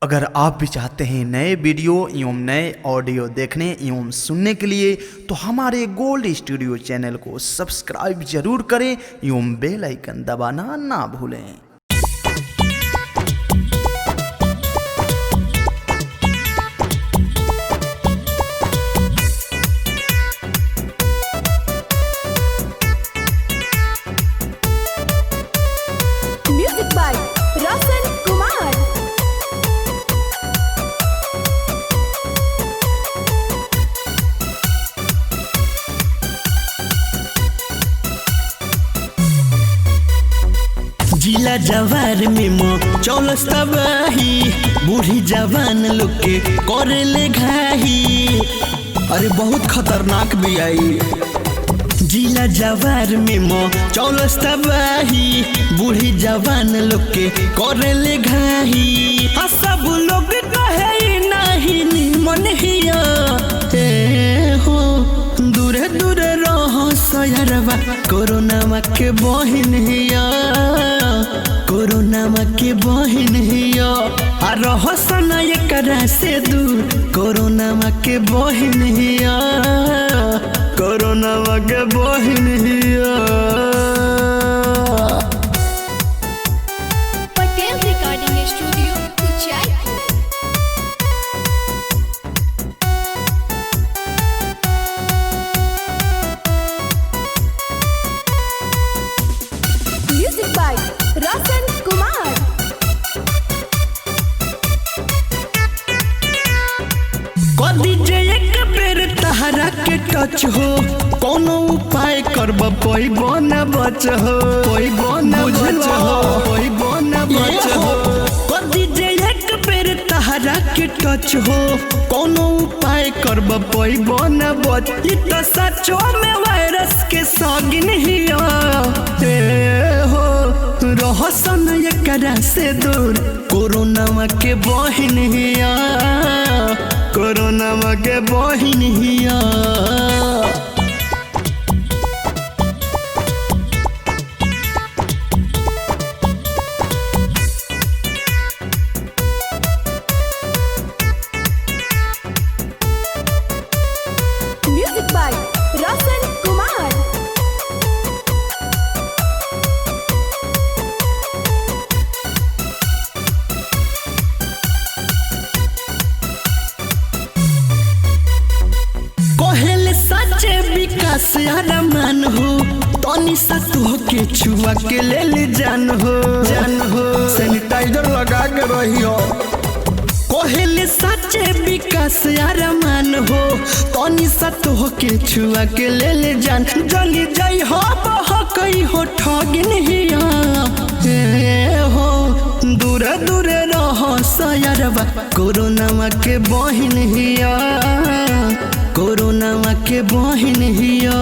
अगर आप भी चाहते हैं नए वीडियो एवं नए ऑडियो देखने एवं सुनने के लिए तो हमारे गोल्ड स्टूडियो चैनल को सब्सक्राइब जरूर करें एवं बेल आइकन दबाना ना भूलें। Music by Roshan Kumar. जिला जवार में मो चौलस तबाही बूढ़ी जवान लोग के करे ले घाही। अरे बहुत खतरनाक भी आई। जिला जवार में मो चौलस तबाही बूढ़ी जवान लोग के करे ले घाही। सब लोग कहे नहीं निमन हिया हो दूरे दूरे रहो सयरवा कोरोना के बहिन हिया। कोरोना के बहिन हिया आ रहो सना एकरा से दूर। कोरोना के बहिन हिया कोरोना के बहिन हिया। Patel recording studio Uchaipur. Music by Roshan Kumar. कदी जे एक बेर तहरा के टच हो कोनो उपाय करब पैबो न बच हो। पैबो न बच हो पैबो न बच हो। कदी जे एक बेर तहरा के टच हो कोनो उपाय करब पैबो न बच। ई त सचो में वायरस के सगिन हिया हो रहसन एकरा से दूर। कोरोना के बहिन हिया कोरोना के बहिन हिया। Music by Roshan Kumar. कहले सच्चे विकास अरमान हो तनी सा के छुआ के ले ले जान हो। सैनिटाइजर लगा के रहियो। कहले सच्चे विकास अरमान हो तनी सा के छुआ के ले ले जान। जली जाई हो बह कई हो ठगिन हिया हो दूरे दूरे रहो सयरवा। कोरोना के बहिन हिया कोरोना के बहिन हिया।